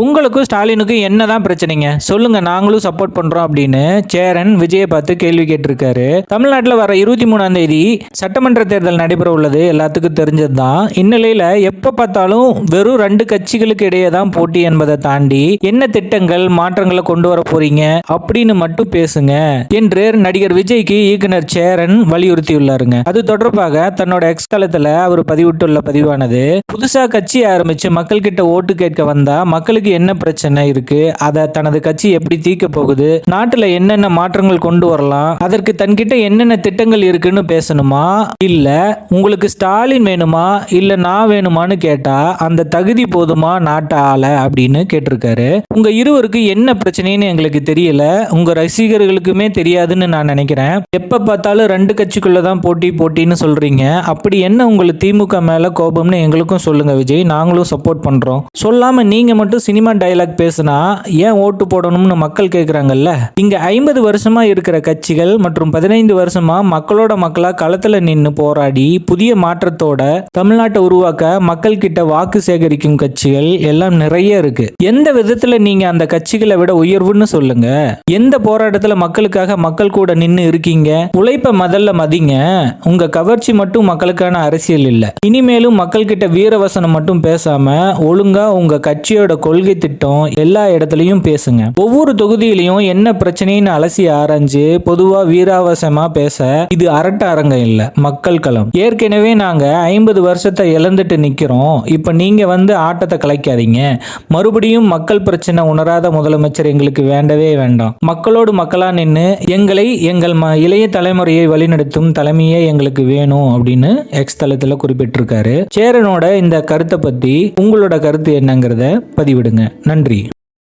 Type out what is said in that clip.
உங்களுக்கும் ஸ்டாலினுக்கும் என்னதான் பிரச்சனைங்க சொல்லுங்க, நாங்களும் சப்போர்ட் பண்றோம் அப்படின்னு சேரன் விஜயை பார்த்து கேள்வி கேட்டிருக்காரு. தமிழ்நாட்டில் வர 23ஆம் தேதி சட்டமன்ற தேர்தல் நடைபெற உள்ளது எல்லாத்துக்கும் தெரிஞ்சது தான். இந்நிலையில எப்ப பார்த்தாலும் வெறும் 2 கட்சிகளுக்கு இடையே தான் போட்டி என்பதை தாண்டி என்ன திட்டங்கள் மாற்றங்களை கொண்டு வர போறீங்க அப்படின்னு மட்டும் பேசுங்க என்று நடிகர் விஜய்க்கு இயக்குனர் சேரன் வலியுறுத்தியுள்ளாருங்க. அது தொடர்பாக தன்னோட எக்ஸ் தளத்துல அவர் பதிவிட்டுள்ள பதிவானது, புதுசா கட்சி ஆரம்பிச்சு மக்கள் கிட்ட ஓட்டு கேட்க வந்தா மக்களுக்கு என்ன பிரச்சனை இருக்கு, அதை தனது கட்சி எப்படி தீர்க்க போகுது, நாட்டுல என்னென்ன மாற்றங்கள் கொண்டு வரலாம், அதற்கு தன்கிட்ட என்னென்ன திட்டங்கள் இருக்குன்னு பேசணுமா, இல்ல உங்களுக்கு ஸ்டாலின் வேணுமா இல்ல நான் வேணுமான்னு கேட்டா அந்த தகுதி போதுமா நாட்டை ஆள அப்படின்னு கேட்டிருக்காரு. உங்க இருவருக்கு என்ன பிரச்சனைன்னு எங்களுக்கு தெரியல, உங்க ரசிகர்களுக்குமே தெரியாதுன்னு நான் நினைக்கிறேன். எப்ப பார்த்தாலும் 2 கட்சிக்குள்ளதான் போட்டின்னு சொல்றீங்க. அப்படி என்ன உங்களுக்கு திமுக மேல கோபம்னு எங்களுக்கும் சொல்லுங்க விஜய், நாங்களும் சப்போர்ட் பண்றோம். சொல்லாம நீங்க மட்டும் சினிமா டயலாக் பேசினா ஏன் ஓட்டு போடணும்னு மக்கள் கேட்குறாங்கல்ல. இங்க 50 வருஷமா இருக்கிற கட்சிகள் மற்றும் 15 வருஷமா மக்களோட மக்களா களத்துல நின்று போராடி புதிய மாற்றத்தோட தமிழ்நாட்டை உருவாக்க மக்கள் கிட்ட வாக்கு சேகரிக்கும் கட்சிகள் எல்லாம் நிறைய இருக்கு. எந்த விதத்துல நீங்க அந்த கட்சிகளை விட உயர்வுன்னு சொல்லுங்க. எந்த போராட்டத்துல மக்களுக்காக மக்கள் கூட நின்று இருக்கீங்க? உழைப்ப முதல்ல மதிங்க. உங்க கவர்ச்சி மட்டும் மக்களுக்கான அரசியல் இல்ல. இனிமேலும் மக்கள் கிட்ட வீரவசனம் மட்டும் பேசாம ஒழுங்கா உங்க கட்சியோட கொள்கை திட்டம் எல்லா இடத்துலயும் பேசுங்க. ஒவ்வொரு தொகுதியிலையும் என்ன பிரச்சனைன்னு அலசி ஆராய்ஞ்சு பொதுவா வீராவசமா பேச இது அரட்ட அரங்கம் இல்ல, மக்கள் களம். ஏற்கனவே நாங்க 50 வருஷத்தை இழந்துட்டு நிக்கிறோம். இப்ப நீங்க வந்து ஆட்டத்தை கலைக்காதீங்க. மறுபடியும் மக்கள் பிரச்சனை உணராத முதலமைச்சர் எங்களுக்கு வேண்டவே வேண்டாம். மக்களோடு மக்களா நின்று எங்கள் இளைய தலைமுறையை வழிநடத்தும் தலைமையே எங்களுக்கு வேணும் அப்படின்னு எக்ஸ் தளத்துல குறிப்பிட்டிருக்காரு. சேரனோட இந்த கருத்தை பத்தி உங்களோட கருத்து என்னங்கிறத பதிவிடுங்க. நன்றி.